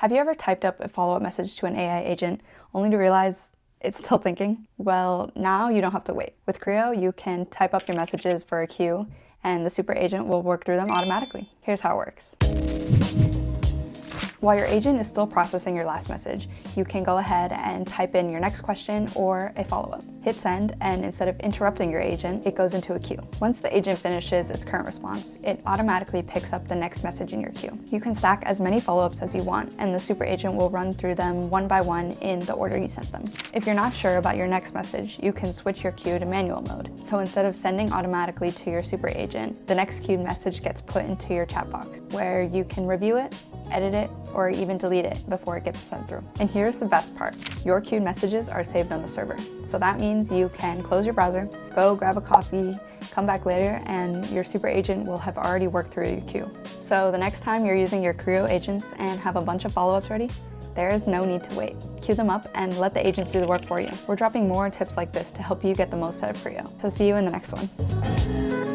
Have you ever typed up a follow-up message to an AI agent only to realize it's still thinking? Well, now you don't have to wait. With CREAO, you can type up your messages for a queue, and the super agent will work through them automatically. Here's how it works. While your agent is still processing your last message, you can go ahead and type in your next question or a follow-up. Hit send, and instead of interrupting your agent, it goes into a queue. Once the agent finishes its current response, it automatically picks up the next message in your queue. You can stack as many follow-ups as you want, and the super agent will run through them one by one in the order you sent them. If you're not sure about your next message, you can switch your queue to manual mode. So instead of sending automatically to your super agent, the next queued message gets put into your chat box, where you can review it, edit it, or even delete it before it gets sent through. And here's the best part. Your queued messages are saved on the server. So that means you can close your browser, go grab a coffee, come back later, and your super agent will have already worked through your queue. So the next time you're using your CREAO agents and have a bunch of follow-ups ready, there is no need to wait. Queue them up and let the agents do the work for you. We're dropping more tips like this to help you get the most out of CREAO. So see you in the next one.